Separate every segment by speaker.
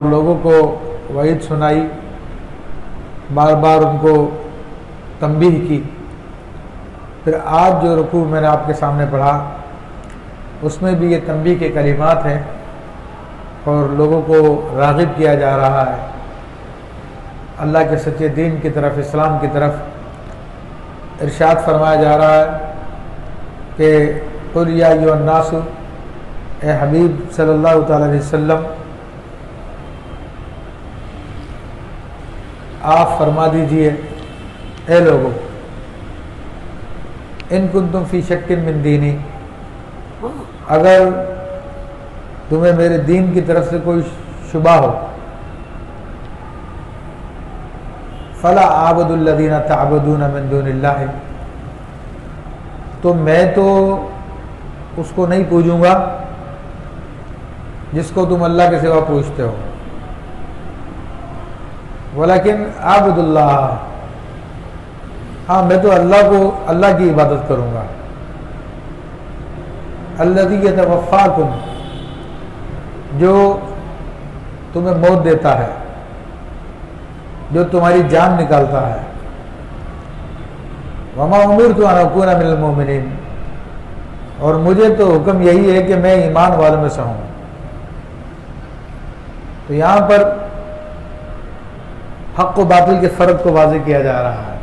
Speaker 1: لوگوں کو وعید سنائی، بار بار ان کو تنبیہ کی۔ پھر آج جو رکوع میں نے آپ کے سامنے پڑھا اس میں بھی یہ تنبیہ کے کلمات ہیں اور لوگوں کو راغب کیا جا رہا ہے اللہ کے سچے دین کی طرف، اسلام کی طرف۔ ارشاد فرمایا جا رہا ہے کہ قل یا ایھا الناس، اے حبیب صلی اللہ تعالی علیہ وسلم آپ فرما دیجئے اے لوگوں، ان کنتم فی شک من دینی، اگر تمہیں میرے دین کی طرف سے کوئی شبہ ہو، فلا اعبد الذین تعبدون من دون اللہ، تو میں تو اس کو نہیں پوجوں گا جس کو تم اللہ کے سوا پوجتے ہو، ولیکن اعبد اللہ، ہاں میں تو اللہ کی عبادت کروں گا، الذی یتوفاکم، جو تمہیں موت دیتا ہے، جو تمہاری جان نکالتا ہے، وما امرت ان اکون من المؤمنین، اور مجھے تو حکم یہی ہے کہ میں ایمان والوں میں سے ہوں۔ تو یہاں پر حق و باطل کے فرق کو واضح کیا جا رہا ہے۔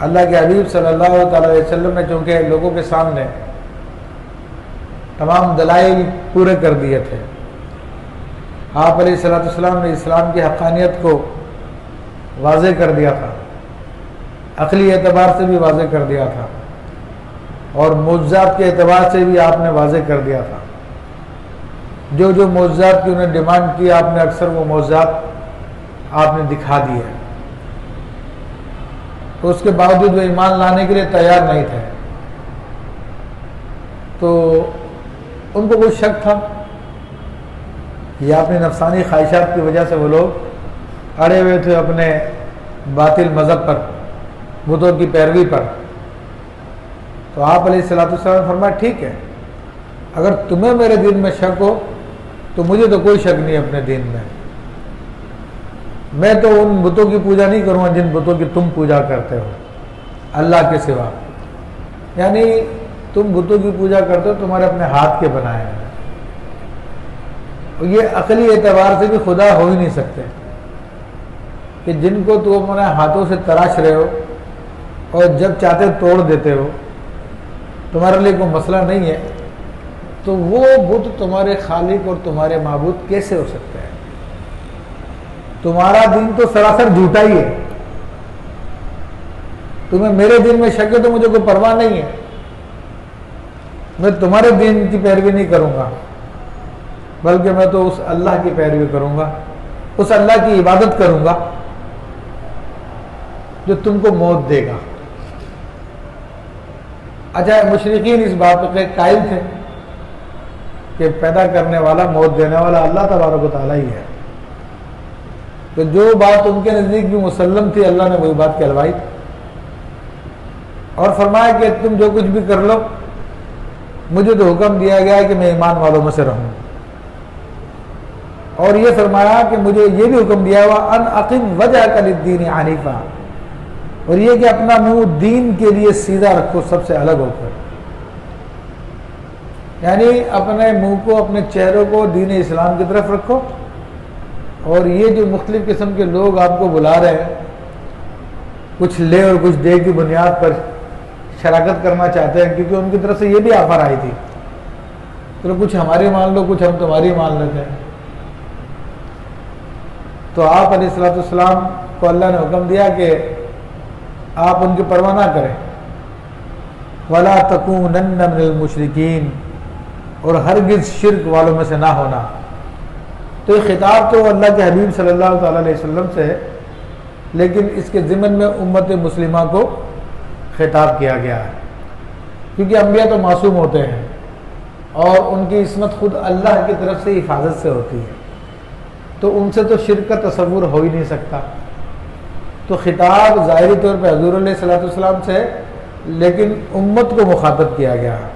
Speaker 1: اللہ کے حبیب صلی اللہ تعالی علیہ وسلم نے چونکہ لوگوں کے سامنے تمام دلائل پورے کر دیے تھے، آپ علیہ الصلوۃ والسلام نے اسلام کی حقانیت کو واضح کر دیا تھا، عقلی اعتبار سے بھی واضح کر دیا تھا، اور معجزات کے اعتبار سے بھی آپ نے واضح کر دیا تھا۔ جو معجزات کی انہیں ڈیمانڈ کی، آپ نے اکثر وہ معجزات آپ نے دکھا دی ہے، تو اس کے باوجود وہ ایمان لانے کے لیے تیار نہیں تھے۔ تو ان کو کوئی شک تھا یا اپنی نفسانی خواہشات کی وجہ سے وہ لوگ اڑے ہوئے تھے اپنے باطل مذہب پر، بتوں کی پیروی پر۔ تو آپ علیہ الصلوۃ والسلام نے فرمایا ٹھیک ہے، اگر تمہیں میرے دین میں شک ہو تو مجھے تو کوئی شک نہیں اپنے دین میں تو ان بتوں کی پوجا نہیں کروں گا جن بتوں کی تم پوجا کرتے ہو اللہ کے سوا، یعنی تم بتوں کی پوجا کرتے ہو تمہارے اپنے ہاتھ کے بنائے ہیں، اور یہ عقلی اعتبار سے بھی خدا ہو ہی نہیں سکتے کہ جن کو تم اپنے ہاتھوں سے تراش رہے ہو اور جب چاہتے توڑ دیتے ہو، تمہارے لیے کوئی مسئلہ نہیں ہے، تو وہ بت تمہارے خالق اور تمہارے معبود کیسے ہو سکتے ہیں؟ تمہارا دین تو سراسر جھوٹا ہی ہے، تمہیں میرے دین میں شک ہے تو مجھے کوئی پرواہ نہیں ہے، میں تمہارے دین کی پیروی نہیں کروں گا، بلکہ میں تو اس اللہ کی پیروی کروں گا، اس اللہ کی عبادت کروں گا جو تم کو موت دے گا۔ اچھا، مشرکین اس بات پہ قائل تھے کہ پیدا کرنے والا، موت دینے والا اللہ تبارک و تعالیٰ ہی ہے، تو جو بات ان کے نزدیک بھی مسلم تھی اللہ نے وہی بات کہلوائی اور فرمایا کہ تم جو کچھ بھی کر لو، مجھے تو حکم دیا گیا ہے کہ میں ایمان والوں میں سے رہوں، اور یہ فرمایا کہ مجھے یہ بھی حکم دیا ہوا ان اقم وجہک للدین حنیفا، اور یہ کہ اپنا منہ دین کے لیے سیدھا رکھو، سب سے الگ ہو کر، یعنی اپنے منہ کو، اپنے چہروں کو دین اسلام کی طرف رکھو، اور یہ جو مختلف قسم کے لوگ آپ کو بلا رہے ہیں، کچھ لے اور کچھ دے کی بنیاد پر شراکت کرنا چاہتے ہیں، کیونکہ ان کی طرف سے یہ بھی آفر آئی تھی، تو کچھ ہماری مان لو، کچھ ہم تمہاری مان لیتے ہیں۔ تو آپ علیہ الصلوۃ والسلام کو اللہ نے حکم دیا کہ آپ ان کی پرواہ نہ کریں، وَلَا تَكُونَنَّ مِنَ الْمُشْرِكِينَ، اور ہرگز شرک والوں میں سے نہ ہونا۔ تو یہ خطاب تو اللہ کے حبیب صلی اللہ تعالی علیہ وسلم سے ہے، لیکن اس کے ضمن میں امت مسلمہ کو خطاب کیا گیا ہے، کیونکہ انبیاء تو معصوم ہوتے ہیں اور ان کی عصمت خود اللہ کی طرف سے حفاظت سے ہوتی ہے، تو ان سے تو شرک کا تصور ہو ہی نہیں سکتا۔ تو خطاب ظاہری طور پہ حضور علیہ الصلوۃ والسلام سے ہے، لیکن امت کو مخاطب کیا گیا ہے۔